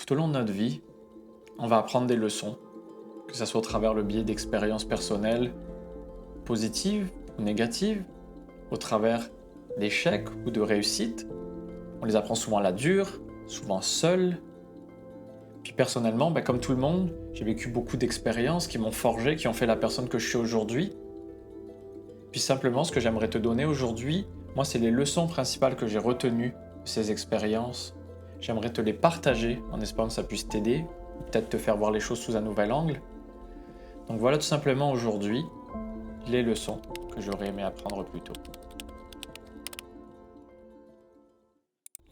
Tout au long de notre vie, on va apprendre des leçons, que ce soit au travers le biais d'expériences personnelles positives ou négatives, au travers d'échecs ou de réussites. On les apprend souvent à la dure, souvent seul. Puis personnellement, comme tout le monde, j'ai vécu beaucoup d'expériences qui m'ont forgé, qui ont fait la personne que je suis aujourd'hui. Puis simplement, ce que j'aimerais te donner aujourd'hui, moi, c'est les leçons principales que j'ai retenues de ces expériences. J'aimerais te les partager en espérant que ça puisse t'aider, ou peut-être te faire voir les choses sous un nouvel angle. Donc voilà tout simplement aujourd'hui les leçons que j'aurais aimé apprendre plus tôt.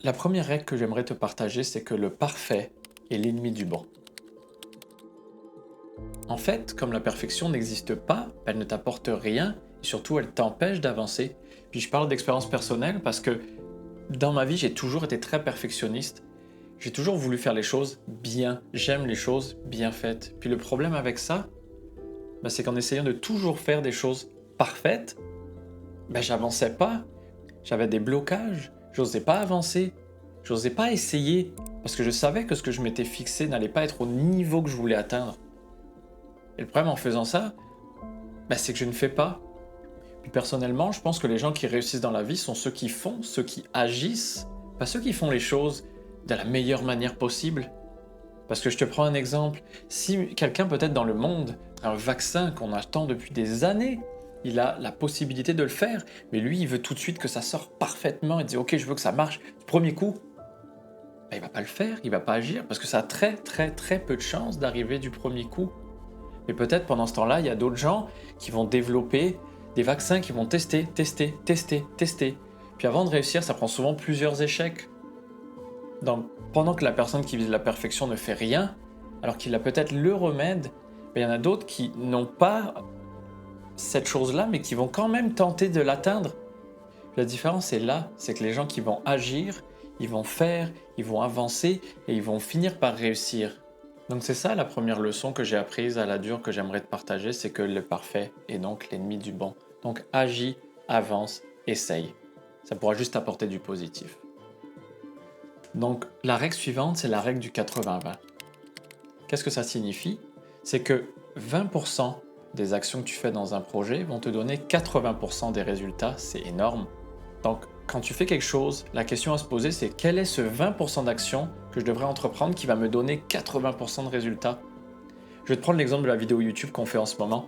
La première règle que j'aimerais te partager, c'est que le parfait est l'ennemi du bon. En fait, comme la perfection n'existe pas, elle ne t'apporte rien et surtout elle t'empêche d'avancer. Puis je parle d'expérience personnelle parce que dans ma vie, j'ai toujours été très perfectionniste. J'ai toujours voulu faire les choses bien. J'aime les choses bien faites. Puis le problème avec ça, c'est qu'en essayant de toujours faire des choses parfaites, j'avançais pas. J'avais des blocages. J'osais pas avancer. J'osais pas essayer. Parce que je savais que ce que je m'étais fixé n'allait pas être au niveau que je voulais atteindre. Et le problème en faisant ça, c'est que je ne fais pas. Puis personnellement, je pense que les gens qui réussissent dans la vie sont ceux qui font, ceux qui agissent, pas ceux qui font les choses de la meilleure manière possible. Parce que je te prends un exemple. Si quelqu'un peut-être dans le monde a un vaccin qu'on attend depuis des années, il a la possibilité de le faire, mais lui, il veut tout de suite que ça sorte parfaitement et dit « Ok, je veux que ça marche du premier coup ». Il va pas le faire, il va pas agir, parce que ça a très très très peu de chances d'arriver du premier coup. Mais peut-être pendant ce temps-là, il y a d'autres gens qui vont développer des vaccins qui vont tester. Puis avant de réussir, ça prend souvent plusieurs échecs. Donc pendant que la personne qui vise la perfection ne fait rien, alors qu'il a peut-être le remède, il y en a d'autres qui n'ont pas cette chose-là, mais qui vont quand même tenter de l'atteindre. La différence est là, c'est que les gens qui vont agir, ils vont faire, ils vont avancer et ils vont finir par réussir. Donc c'est ça la première leçon que j'ai apprise à la dure que j'aimerais te partager, c'est que le parfait est donc l'ennemi du bon. Donc agis, avance, essaye. Ça pourra juste apporter du positif. Donc la règle suivante, c'est la règle du 80-20. Qu'est-ce que ça signifie? C'est que 20% des actions que tu fais dans un projet vont te donner 80% des résultats, c'est énorme. Donc quand tu fais quelque chose, la question à se poser, c'est quel est ce 20% d'action que je devrais entreprendre qui va me donner 80% de résultats? Je vais te prendre l'exemple de la vidéo YouTube qu'on fait en ce moment.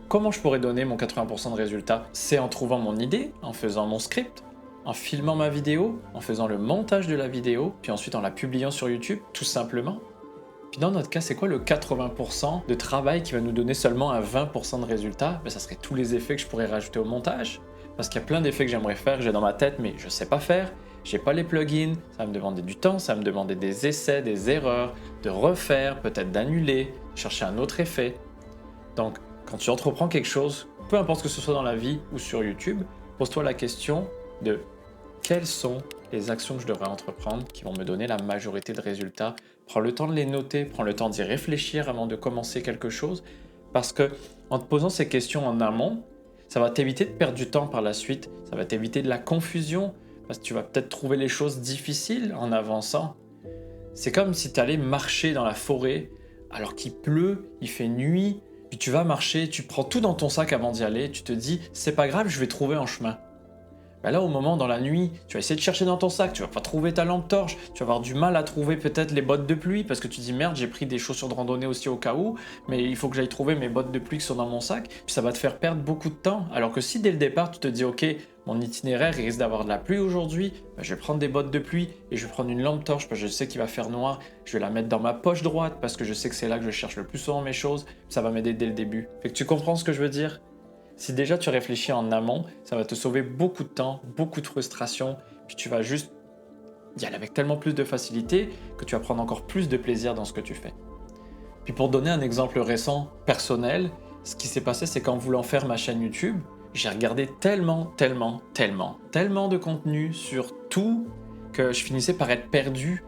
Comment je pourrais donner mon 80% de résultats? C'est en trouvant mon idée, en faisant mon script, en filmant ma vidéo, en faisant le montage de la vidéo, puis ensuite en la publiant sur YouTube, tout simplement. Puis dans notre cas, c'est quoi le 80% de travail qui va nous donner seulement un 20% de résultats? Ça serait tous les effets que je pourrais rajouter au montage. Parce qu'il y a plein d'effets que j'aimerais faire, que j'ai dans ma tête, mais je ne sais pas faire. J'ai pas les plugins, ça va me demander du temps, ça va me demander des essais, des erreurs, de refaire, peut-être d'annuler, chercher un autre effet. Donc, quand tu entreprends quelque chose, peu importe que ce soit dans la vie ou sur YouTube, pose-toi la question de quelles sont les actions que je devrais entreprendre qui vont me donner la majorité de résultats. Prends le temps de les noter, prends le temps d'y réfléchir avant de commencer quelque chose, parce que en te posant ces questions en amont, ça va t'éviter de perdre du temps par la suite, ça va t'éviter de la confusion, parce que tu vas peut-être trouver les choses difficiles en avançant. C'est comme si tu allais marcher dans la forêt, alors qu'il pleut, il fait nuit, puis tu vas marcher, tu prends tout dans ton sac avant d'y aller, tu te dis « c'est pas grave, je vais trouver un chemin ». Là, au moment, dans la nuit, tu vas essayer de chercher dans ton sac, tu vas pas trouver ta lampe torche, tu vas avoir du mal à trouver peut-être les bottes de pluie, parce que tu dis merde, j'ai pris des chaussures de randonnée aussi au cas où, mais il faut que j'aille trouver mes bottes de pluie qui sont dans mon sac, puis ça va te faire perdre beaucoup de temps. Alors que si dès le départ, tu te dis ok, mon itinéraire il risque d'avoir de la pluie aujourd'hui, je vais prendre des bottes de pluie et je vais prendre une lampe torche parce que je sais qu'il va faire noir, je vais la mettre dans ma poche droite parce que je sais que c'est là que je cherche le plus souvent mes choses, ça va m'aider dès le début. Fait que tu comprends ce que je veux dire? Si déjà tu réfléchis en amont, ça va te sauver beaucoup de temps, beaucoup de frustration, puis tu vas juste y aller avec tellement plus de facilité que tu vas prendre encore plus de plaisir dans ce que tu fais. Puis pour donner un exemple récent, personnel, ce qui s'est passé, c'est qu'en voulant faire ma chaîne YouTube, j'ai regardé tellement de contenu sur tout que je finissais par être perdu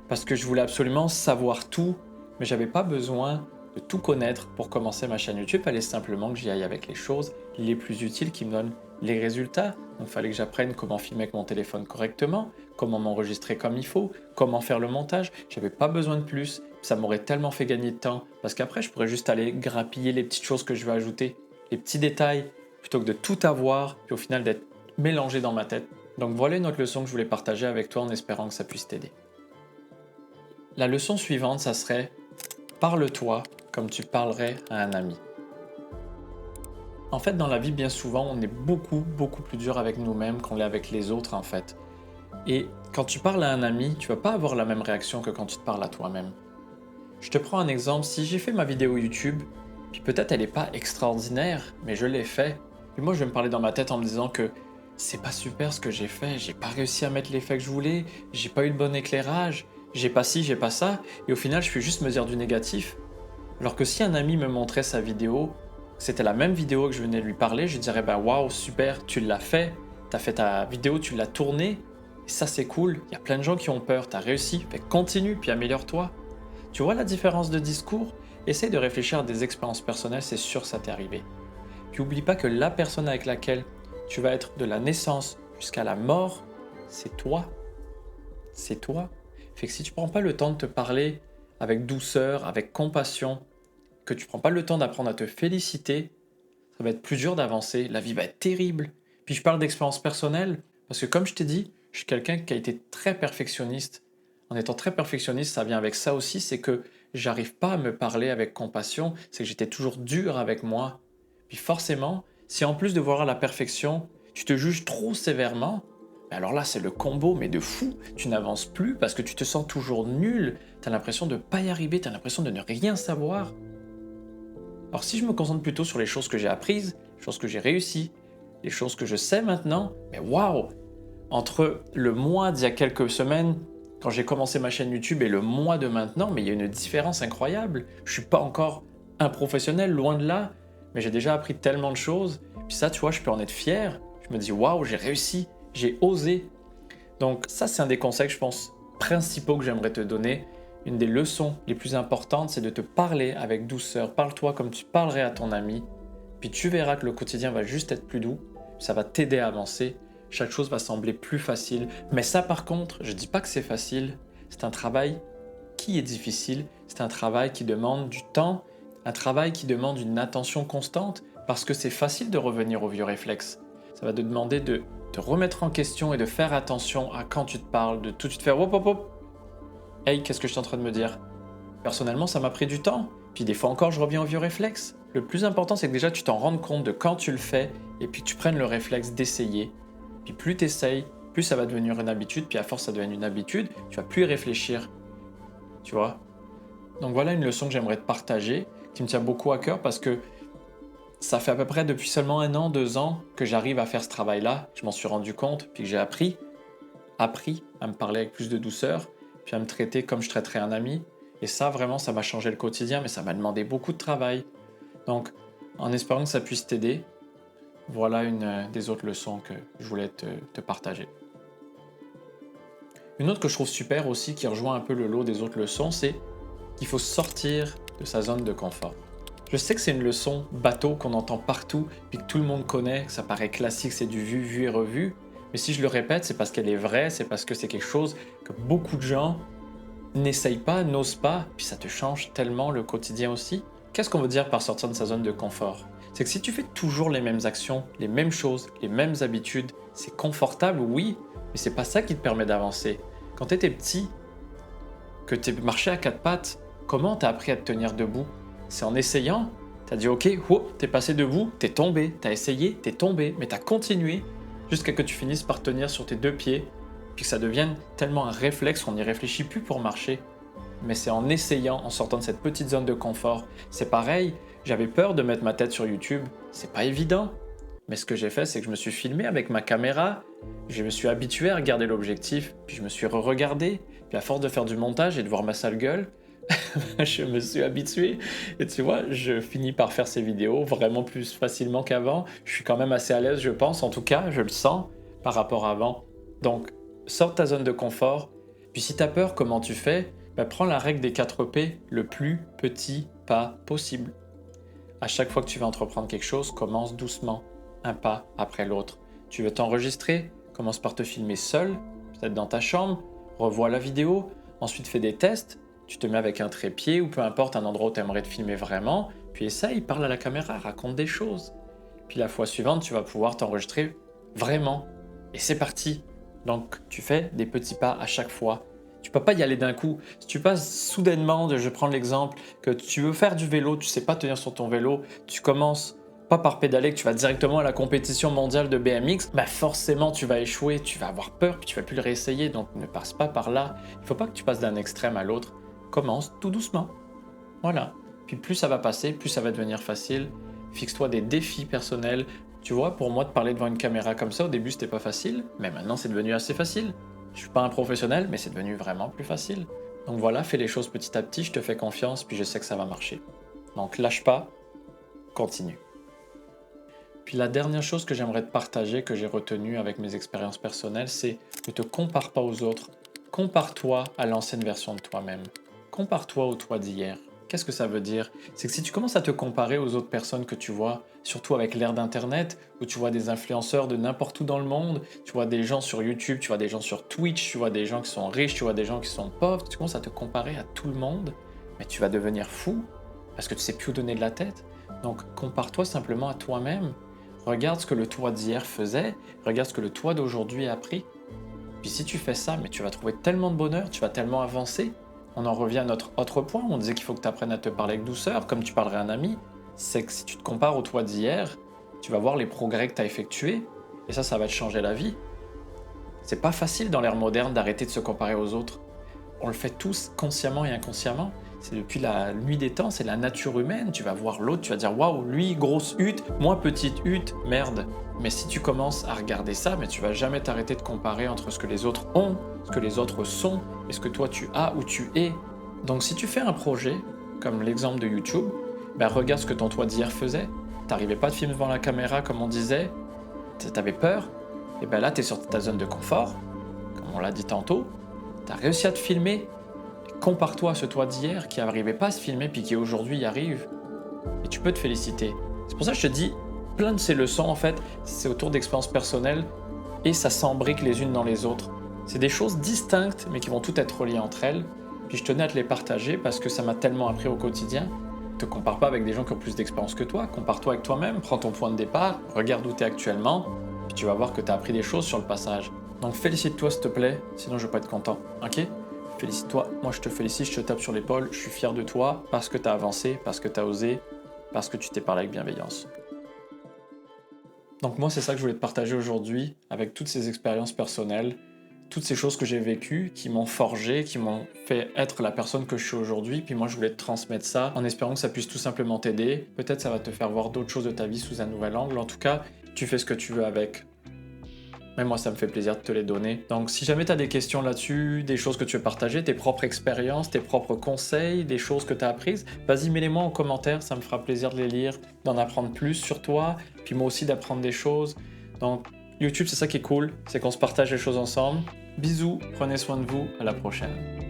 parce que je voulais absolument savoir tout, mais j'avais pas besoin de tout connaître pour commencer ma chaîne YouTube. Il fallait simplement que j'y aille avec les choses les plus utiles qui me donnent les résultats. Donc il fallait que j'apprenne comment filmer avec mon téléphone correctement, comment m'enregistrer comme il faut, comment faire le montage. J'avais pas besoin de plus. Ça m'aurait tellement fait gagner de temps parce qu'après je pourrais juste aller grappiller les petites choses que je veux ajouter, les petits détails, plutôt que de tout avoir, puis au final d'être mélangé dans ma tête. Donc voilà une autre leçon que je voulais partager avec toi en espérant que ça puisse t'aider. La leçon suivante, ça serait parle-toi comme tu parlerais à un ami. En fait, dans la vie, bien souvent, on est beaucoup plus dur avec nous-mêmes qu'on l'est avec les autres, en fait. Et quand tu parles à un ami, tu vas pas avoir la même réaction que quand tu te parles à toi-même. Je te prends un exemple, si j'ai fait ma vidéo YouTube, puis peut-être elle n'est pas extraordinaire, mais je l'ai fait, puis moi je vais me parler dans ma tête en me disant que c'est pas super ce que j'ai pas réussi à mettre l'effet que je voulais, j'ai pas eu le bon éclairage, j'ai pas ci, j'ai pas ça, et au final je vais juste me dire du négatif. Alors que si un ami me montrait sa vidéo, c'était la même vidéo que je venais lui parler, je dirais bah waouh, super, tu l'as fait, t'as fait ta vidéo, tu l'as tournée, et ça c'est cool, il y a plein de gens qui ont peur, t'as réussi, fait continue, puis améliore-toi. Tu vois la différence de discours? Essaye de réfléchir à des expériences personnelles, c'est sûr ça t'est arrivé. Puis oublie pas que la personne avec laquelle tu vas être de la naissance jusqu'à la mort, c'est toi. C'est toi. Fait que si tu prends pas le temps de te parler avec douceur, avec compassion, que tu prends pas le temps d'apprendre à te féliciter, ça va être plus dur d'avancer, la vie va être terrible. Puis je parle d'expérience personnelle, parce que comme je t'ai dit, je suis quelqu'un qui a été très perfectionniste. En étant très perfectionniste, ça vient avec ça aussi, c'est que j'arrive pas à me parler avec compassion, c'est que j'étais toujours dur avec moi. Puis forcément, si en plus de voir la perfection, tu te juges trop sévèrement, alors là c'est le combo, mais de fou, tu n'avances plus parce que tu te sens toujours nul, tu as l'impression de ne pas y arriver, tu as l'impression de ne rien savoir. Alors si je me concentre plutôt sur les choses que j'ai apprises, les choses que j'ai réussies, les choses que je sais maintenant, mais waouh! Entre le mois d'il y a quelques semaines, quand j'ai commencé ma chaîne YouTube, et le mois de maintenant, mais il y a une différence incroyable. Je suis pas encore un professionnel, loin de là, mais j'ai déjà appris tellement de choses. Puis ça, tu vois, je peux en être fier. Je me dis, waouh, j'ai réussi, j'ai osé. Donc ça, c'est un des conseils, je pense, principaux que j'aimerais te donner. Une des leçons les plus importantes, c'est de te parler avec douceur. Parle-toi comme tu parlerais à ton ami. Puis tu verras que le quotidien va juste être plus doux. Ça va t'aider à avancer. Chaque chose va sembler plus facile. Mais ça, par contre, je ne dis pas que c'est facile. C'est un travail qui est difficile. C'est un travail qui demande du temps. Un travail qui demande une attention constante. Parce que c'est facile de revenir aux vieux réflexes. Ça va te demander de te remettre en question et de faire attention à quand tu te parles, de tout de suite faire hop hop hop. Hey, qu'est-ce que je suis en train de me dire? Personnellement, ça m'a pris du temps. Puis des fois encore, je reviens aux vieux réflexes. Le plus important, c'est que déjà, tu t'en rendes compte de quand tu le fais et puis tu prennes le réflexe d'essayer. Puis plus tu essayes, plus ça va devenir une habitude. Puis à force, ça devient une habitude, tu vas plus y réfléchir. Tu vois? Donc voilà une leçon que j'aimerais te partager, qui me tient beaucoup à cœur parce que ça fait à peu près depuis seulement 1 an, 2 ans que j'arrive à faire ce travail-là. Je m'en suis rendu compte, puis que j'ai appris à me parler avec plus de douceur, puis à me traiter comme je traiterais un ami. Et ça, vraiment, ça m'a changé le quotidien, mais ça m'a demandé beaucoup de travail. Donc, en espérant que ça puisse t'aider, voilà une des autres leçons que je voulais te partager. Une autre que je trouve super aussi, qui rejoint un peu le lot des autres leçons, c'est qu'il faut sortir de sa zone de confort. Je sais que c'est une leçon bateau qu'on entend partout, puis que tout le monde connaît, que ça paraît classique, c'est du vu et revu. Mais si je le répète, c'est parce qu'elle est vraie, c'est parce que c'est quelque chose que beaucoup de gens n'essayent pas, n'osent pas, puis ça te change tellement le quotidien aussi. Qu'est-ce qu'on veut dire par sortir de sa zone de confort? C'est que si tu fais toujours les mêmes actions, les mêmes choses, les mêmes habitudes, c'est confortable, oui, mais c'est pas ça qui te permet d'avancer. Quand tu étais petit, que tu marchais à 4 pattes, comment t'as appris à te tenir debout? C'est en essayant. T'as dit ok, t'es passé debout, t'es tombé, t'as essayé, t'es tombé, mais t'as continué jusqu'à que tu finisses par tenir sur tes 2 pieds, puis que ça devienne tellement un réflexe qu'on n'y réfléchit plus pour marcher. Mais c'est en essayant, en sortant de cette petite zone de confort. C'est pareil, j'avais peur de mettre ma tête sur YouTube, c'est pas évident. Mais ce que j'ai fait, c'est que je me suis filmé avec ma caméra, je me suis habitué à regarder l'objectif, puis je me suis re-regardé, puis à force de faire du montage et de voir ma sale gueule, je me suis habitué et tu vois, je finis par faire ces vidéos vraiment plus facilement qu'avant. Je suis quand même assez à l'aise, je pense, en tout cas, je le sens par rapport à avant. Donc, sors de ta zone de confort. Puis si tu as peur, comment tu fais? Prends la règle des 4 P, le plus petit pas possible. À chaque fois que tu vas entreprendre quelque chose, commence doucement, un pas après l'autre. Tu veux t'enregistrer? Commence par te filmer seul, peut-être dans ta chambre, revois la vidéo, ensuite fais des tests, tu te mets avec un trépied ou peu importe un endroit où tu aimerais te filmer vraiment, puis essaye, parle à la caméra, raconte des choses. Puis la fois suivante, tu vas pouvoir t'enregistrer vraiment. Et c'est parti. Donc tu fais des petits pas à chaque fois. Tu peux pas y aller d'un coup. Si tu passes soudainement, je prends l'exemple, que tu veux faire du vélo, tu sais pas tenir sur ton vélo, tu commences pas par pédaler, que tu vas directement à la compétition mondiale de BMX, bah forcément tu vas échouer, tu vas avoir peur, puis tu vas plus le réessayer, donc ne passe pas par là. Il faut pas que tu passes d'un extrême à l'autre. Commence tout doucement. Voilà. Puis plus ça va passer, plus ça va devenir facile. Fixe-toi des défis personnels. Tu vois, pour moi, de parler devant une caméra comme ça, au début, c'était pas facile, mais maintenant, c'est devenu assez facile. Je suis pas un professionnel, mais c'est devenu vraiment plus facile. Donc voilà, fais les choses petit à petit, je te fais confiance, puis je sais que ça va marcher. Donc lâche pas, continue. Puis la dernière chose que j'aimerais te partager, que j'ai retenue avec mes expériences personnelles, c'est ne te compare pas aux autres. Compare-toi à l'ancienne version de toi-même. Compare-toi au toi d'hier. Qu'est-ce que ça veut dire? C'est que si tu commences à te comparer aux autres personnes que tu vois, surtout avec l'ère d'Internet, où tu vois des influenceurs de n'importe où dans le monde, tu vois des gens sur YouTube, tu vois des gens sur Twitch, tu vois des gens qui sont riches, tu vois des gens qui sont pauvres, tu commences à te comparer à tout le monde, mais tu vas devenir fou parce que tu sais plus où donner de la tête. Donc compare-toi simplement à toi-même. Regarde ce que le toi d'hier faisait, regarde ce que le toi d'aujourd'hui a appris. Puis si tu fais ça, mais tu vas trouver tellement de bonheur, tu vas tellement avancer. On en revient à notre autre point, on disait qu'il faut que tu apprennes à te parler avec douceur, comme tu parlerais à un ami. C'est que si tu te compares au toi d'hier, tu vas voir les progrès que tu as effectués, et ça va te changer la vie. C'est pas facile dans l'ère moderne d'arrêter de se comparer aux autres. On le fait tous consciemment et inconsciemment. C'est depuis la nuit des temps, c'est la nature humaine. Tu vas voir l'autre, tu vas dire waouh, lui grosse hutte, moi petite hutte, merde. Mais si tu commences à regarder ça, mais tu vas jamais t'arrêter de comparer entre ce que les autres ont, ce que les autres sont et ce que toi tu as ou tu es. Donc si tu fais un projet, comme l'exemple de YouTube, ben regarde ce que ton toi d'hier faisait. T'arrivais pas de filmer devant la caméra comme on disait, t'avais peur, et ben là t'es sur ta zone de confort, comme on l'a dit tantôt, t'as réussi à te filmer. Compare-toi à ce toi d'hier qui n'arrivait pas à se filmer puis qui aujourd'hui y arrive. Et tu peux te féliciter. C'est pour ça que je te dis, plein de ces leçons en fait, c'est autour d'expériences personnelles et ça s'embrique les unes dans les autres. C'est des choses distinctes mais qui vont toutes être reliées entre elles. Puis je tenais à te les partager parce que ça m'a tellement appris au quotidien. Ne te compare pas avec des gens qui ont plus d'expérience que toi, compare-toi avec toi-même, prends ton point de départ, regarde où tu es actuellement, puis tu vas voir que tu as appris des choses sur le passage. Donc félicite-toi s'il te plaît, sinon je vais pas être content, ok? Félicite-toi, moi je te félicite, je te tape sur l'épaule, je suis fier de toi parce que tu as avancé, parce que tu as osé, parce que tu t'es parlé avec bienveillance. Donc moi c'est ça que je voulais te partager aujourd'hui avec toutes ces expériences personnelles, toutes ces choses que j'ai vécues, qui m'ont forgé, qui m'ont fait être la personne que je suis aujourd'hui, puis moi je voulais te transmettre ça en espérant que ça puisse tout simplement t'aider. Peut-être ça va te faire voir d'autres choses de ta vie sous un nouvel angle, en tout cas tu fais ce que tu veux avec. Mais moi, ça me fait plaisir de te les donner. Donc, si jamais tu as des questions là-dessus, des choses que tu veux partager, tes propres expériences, tes propres conseils, des choses que tu as apprises, vas-y, mets-les-moi en commentaire, ça me fera plaisir de les lire, d'en apprendre plus sur toi, puis moi aussi d'apprendre des choses. Donc, YouTube, c'est ça qui est cool, c'est qu'on se partage les choses ensemble. Bisous, prenez soin de vous, à la prochaine.